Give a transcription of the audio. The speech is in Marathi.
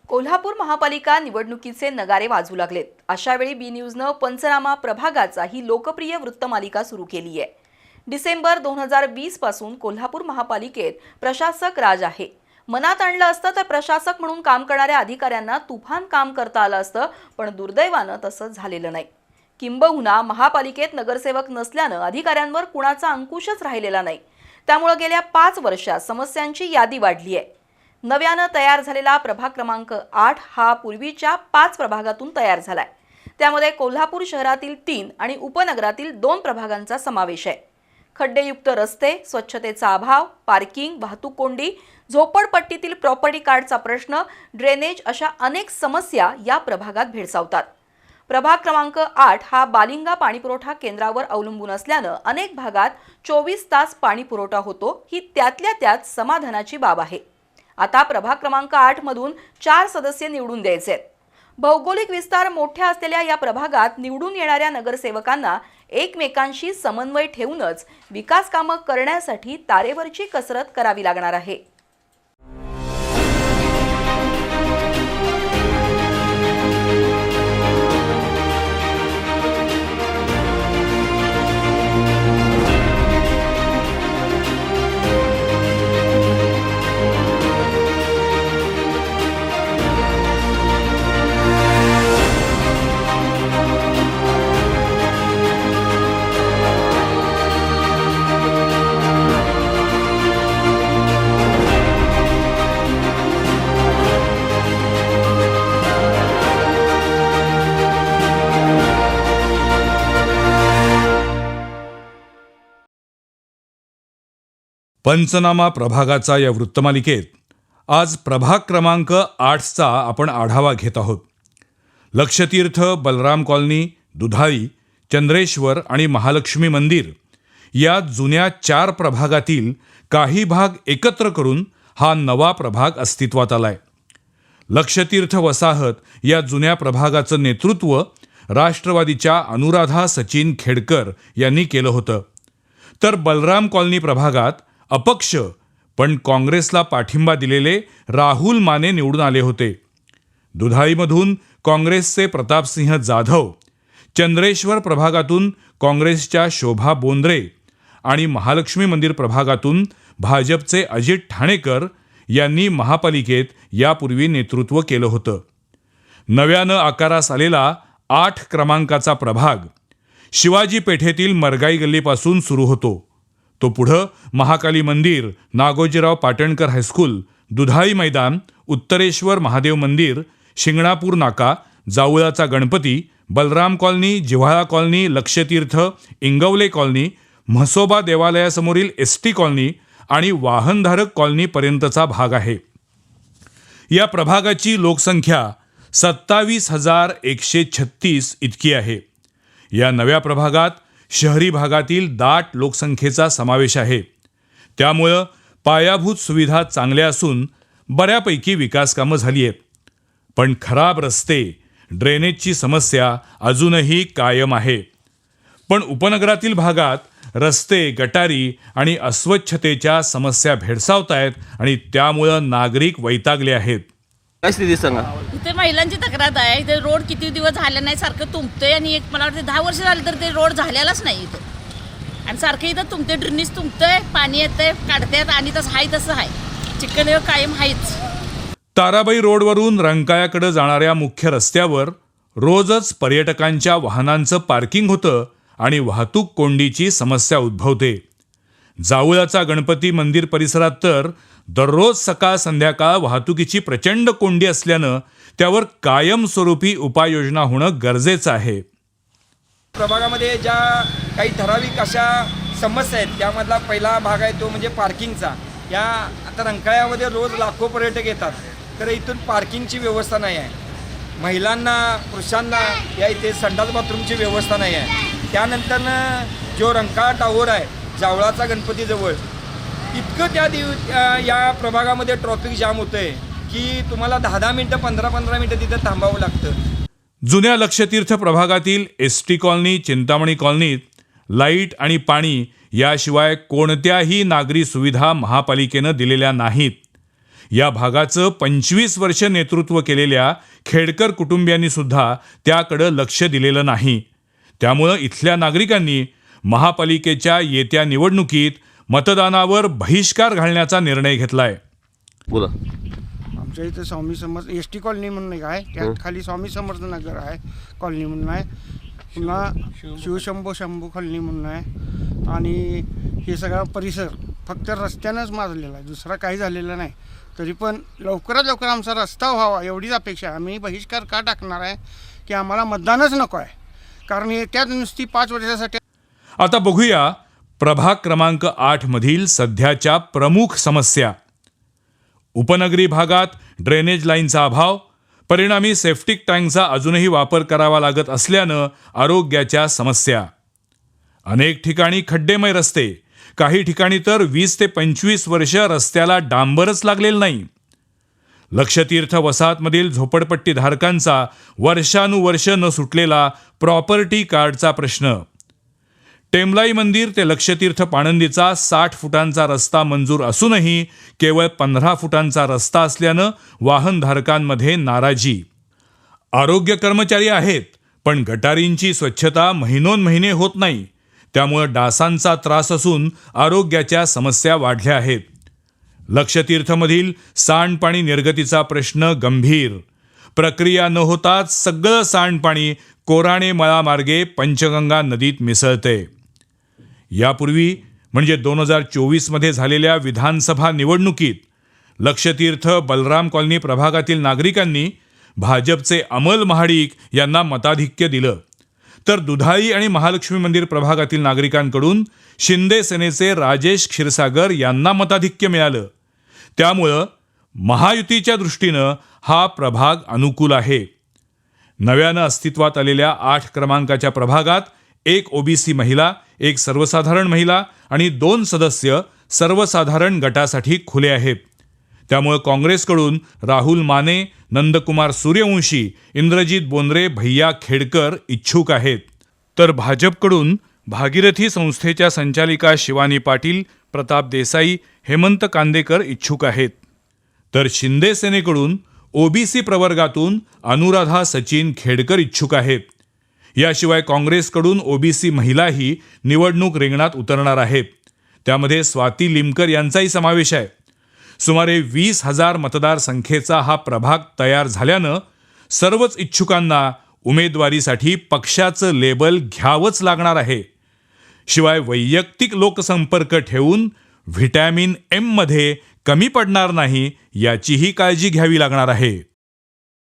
कोल्हापूर महापालिका निवडणुकीचे नगारे वाजू लागलेत। अशावेळी बी न्यूजनं पंचनामा प्रभागाचा ही लोकप्रिय वृत्तमालिका सुरू केली आहे। डिसेंबर 2020 पासून कोल्हापूर महापालिकेत प्रशासक राज आहे। मनात आणलं असतं तर प्रशासक म्हणून काम करणाऱ्या अधिकाऱ्यांना तुफान काम करता आलं असतं, पण दुर्दैवानं तसं झालेलं नाही। किंबहुना महापालिकेत नगरसेवक नसल्यानं अधिकाऱ्यांवर कुणाचा अंकुशच राहिलेला नाही। त्यामुळे गेल्या 5 वर्षात समस्यांची यादी वाढली आहे। नव्यानं तयार झालेला प्रभाग क्रमांक 8 हा पूर्वीच्या 5 प्रभागातून तयार झालाय। त्यामध्ये कोल्हापूर शहरातील 3 आणि उपनगरातील 2 प्रभागांचा समावेश आहे। खड्डेयुक्त रस्ते, स्वच्छतेचा अभाव, पार्किंग, वाहतूक कोंडी, झोपडपट्टीतील प्रॉपर्टी कार्डचा प्रश्न, ड्रेनेज अशा अनेक समस्या या प्रभागात भेडसावतात। प्रभाग क्रमांक 8 हा बालिंगा पाणीपुरवठा केंद्रावर अवलंबून असल्यानं अनेक भागात 24 तास पाणीपुरवठा होतो, ही त्यातल्या त्यात समाधानाची बाब आहे। आता प्रभाग क्रमांक 8 मधून 4 सदस्य निवडून द्यायचे आहेत। भौगोलिक विस्तार मोठ्या असलेल्या या प्रभागात निवडून येणाऱ्या नगरसेवकांना एकमेकांशी समन्वय ठेवूनच विकास कामं करण्यासाठी तारेवरची कसरत करावी लागणार आहे। पंचनामा प्रभागाचा या वृत्तमालिकेत आज प्रभाग क्रमांक 8चा आपण आढावा घेत आहोत। लक्षतीर्थ, बलराम कॉलनी, दुधाळी, चंद्रेश्वर आणि महालक्ष्मी मंदिर या जुन्या 4 प्रभागातील काही भाग एकत्र करून हा नवा प्रभाग अस्तित्वात आलाय। लक्षतीर्थ वसाहत या जुन्या प्रभागाचं नेतृत्व राष्ट्रवादीच्या अनुराधा सचिन खेडकर यांनी केलं होतं, तर बलराम कॉलनी प्रभागात अपक्ष पण काँग्रेसला पाठिंबा दिलेले राहुल माने निवडून आले होते। दुधाळीमधून काँग्रेसचे प्रतापसिंह जाधव, चंद्रेश्वर प्रभागातून काँग्रेसच्या शोभा बोंद्रे आणि महालक्ष्मी मंदिर प्रभागातून भाजपचे अजित ठाणेकर यांनी महापालिकेत यापूर्वी नेतृत्व केलं होतं। नव्यानं आकारास आलेला 8 क्रमांकाचा प्रभाग शिवाजी पेठेतील मरगाई गल्लीपासून सुरू होतो। तो पुढं महाकाली मंदिर, नागोजीराव पाटणकर हायस्कूल, दुधाळी मैदान, उत्तरेश्वर महादेव मंदिर, शिंगणापूर नाका, जावळाचा Ganpati, Balram colony, Jivhala colony, Lakshatirth, Ingawale colony, Mhasoba देवालयासमोरील एसटी कॉलनी आणि वाहनधारक कॉलनीपर्यंतचा भाग आहे। या प्रभागाची लोकसंख्या 27,136 इतकी आहे। या नव्या प्रभागात शहरी भागातील दाट लोकसंख्येचा समावेश आहे। त्यामुळं पायाभूत सुविधा चांगल्या असून बऱ्यापैकी विकास कामं झाली आहेत, पण खराब रस्ते, ड्रेनेजची समस्या अजूनही कायम आहे। पण उपनगरातील भागात रस्ते, गटारी आणि अस्वच्छतेच्या समस्या भेडसावत आहेत आणि त्यामुळं नागरिक वैतागले आहेत। काय स्थिती सांगा? इथे महिलांची तक्रार आहे। इथे रोड किती दिवस झाले नाही, सारखं तुंबतंय आणि एक मला वाटतं 10 वर्ष झाले तर ते रोड झालेलाच नाही इथं, आणि सारखं इथं तुंबते, ड्रेनेज तुंबतंय, पाणी येतंय, काढतात आणि तसं आहे चिखल कायम आहेच। ताराबाई रोडवरून रंकाळ्याकडे जाणाऱ्या मुख्य रस्त्यावर रोजच पर्यटकांच्या वाहनांचं पार्किंग होतं आणि वाहतूक कोंडीची समस्या उद्भवते। जावळाचा गणपती मंदिर परिसरात तर दररोज सकाळ संध्याकाळ वाहतुकीची प्रचंड कोंडी असल्यानं त्यावर कायमस्वरूपी उपाययोजना होणं गरजेचं आहे। प्रभागामध्ये ज्या काही ठराविक अशा समस्या आहेत त्यामधला पहिला भाग आहे तो म्हणजे पार्किंगचा। या आता रंकाळ्यामध्ये रोज लाखो पर्यटक येतात, तर इथून पार्किंगची व्यवस्था नाही आहे। महिलांना, पुरुषांना या इथे संडास बाथरूमची व्यवस्था नाही आहे। त्यानंतरनं जो रंकाळा टावर आहे जावळाचा गणपतीजवळ, इतकं या प्रभागामध्ये ट्रॉफिक जाम होतंय की तुम्हाला 10-10 मिनटं, 15-15 मिनटं तिथं थांबावं लागतं। जुन्या लक्षतीर्थ प्रभागातील एसटी कॉलनी, चिंतामणी कॉलनीत लाईट आणि पाणी याशिवाय कोणत्याही नागरी सुविधा महापालिकेनं दिलेल्या नाहीत। या भागाचं 25 वर्ष नेतृत्व केलेल्या खेडकर कुटुंबियांनी सुद्धा त्याकडं लक्ष दिलेलं नाही. त्यामुळं इथल्या नागरिकांनी महापालिकेच्या येत्या निवडणुकीत मतदानावर बहिष्कार घालण्याचा निर्णय घेतलाय. बोला. आमच्या इथं Swami Samarth S T colony म्हणून एक आहे, त्यात खाली स्वामी समर्थ नगर आहे कॉलनी म्हणून आहे, पुन्हा शंभू कॉलनी म्हणून आहे. आणि हे सगळा परिसर फक्त रस्त्यानंच माजलेला आहे, दुसरा काही झालेला नाही. तरी पण लवकरात लवकर आमचा रस्ता व्हावा एवढीच अपेक्षा आहे. आम्ही बहिष्कार का टाकणार आहे की आम्हाला मतदानच नको आहे, कारण त्यात नुसती 5 वर्षासाठी. आता बघूया प्रभाग क्रमांक 8 मधील सध्याच्या प्रमुख समस्या. उपनगरी भागात ड्रेनेज लाईनचा अभाव, परिणामी सेफ्टिक टँकचा अजूनही वापर करावा लागत असल्यानं आरोग्याच्या समस्या. अनेक ठिकाणी खड्डेमय रस्ते, काही ठिकाणी तर 20 ते 25 वर्ष रस्त्याला डांबरच लागलेलं नाही. लक्षतीर्थ वसाहतमधील झोपडपट्टी धारकांचा वर्षानुवर्ष न सुटलेला प्रॉपर्टी कार्डचा प्रश्न. टेमलाई मंदिर ते लक्षतीर्थ पाणंदीचा 60 फुटांचा रस्ता मंजूर असूनही केवळ 15 फुटांचा रस्ता असल्यानं वाहनधारकांमध्ये नाराजी. आरोग्य कर्मचारी आहेत, पण गटारींची स्वच्छता महिनोन्महिने होत नाही. त्यामुळं डासांचा त्रास असून आरोग्याच्या समस्या वाढल्या आहेत. लक्षतीर्थमधील सांडपाणी निर्गतीचा प्रश्न गंभीर. प्रक्रिया न होताच सगळं सांडपाणी कोराणे मळामार्गे पंचगंगा नदीत मिसळते. यापूर्वी म्हणजे 2024मध्ये झालेल्या विधानसभा निवडणुकीत लक्षतीर्थ बलराम कॉलनी प्रभागातील नागरिकांनी भाजपचे अमल महाडिक यांना मताधिक्य दिलं, तर दुधाई आणि महालक्ष्मी मंदिर प्रभागातील नागरिकांकडून शिंदे सेनेचे राजेश क्षीरसागर यांना मताधिक्य मिळालं. त्यामुळं महायुतीच्या दृष्टीनं हा प्रभाग अनुकूल आहे. नव्यानं अस्तित्वात आलेल्या 8 क्रमांकाच्या प्रभागात 1 ओबीसी महिला, 1 सर्वसाधारण महिला आणि 2 सदस्य सर्वसाधारण गटासाठी खुले आहेत. त्यामुळे काँग्रेसकडून राहुल माने, नंदकुमार सूर्यवंशी, इंद्रजित बोंद्रे, भैया खेडकर इच्छुक आहेत. तर भाजपकडून भागीरथी संस्थेच्या संचालिका शिवानी पाटील, प्रताप देसाई, हेमंत कांदेकर इच्छुक आहेत. तर शिंदे सेनेकडून ओबीसी प्रवर्गातून अनुराधा सचिन खेडकर इच्छुक आहेत. याशिवाय काँग्रेसकडून ओबीसी महिलाही निवडणूक रिंगणात उतरणार आहेत. त्यामध्ये स्वाती लिमकर यांचाही समावेश आहे. सुमारे 20,000 मतदारसंख्येचा हा प्रभाग तयार झाल्यानं सर्वच इच्छुकांना उमेदवारीसाठी पक्षाचं लेबल घ्यावंच लागणार आहे. शिवाय वैयक्तिक लोकसंपर्क ठेवून व्हिटॅमिन एममध्ये कमी पडणार नाही याचीही काळजी घ्यावी लागणार आहे.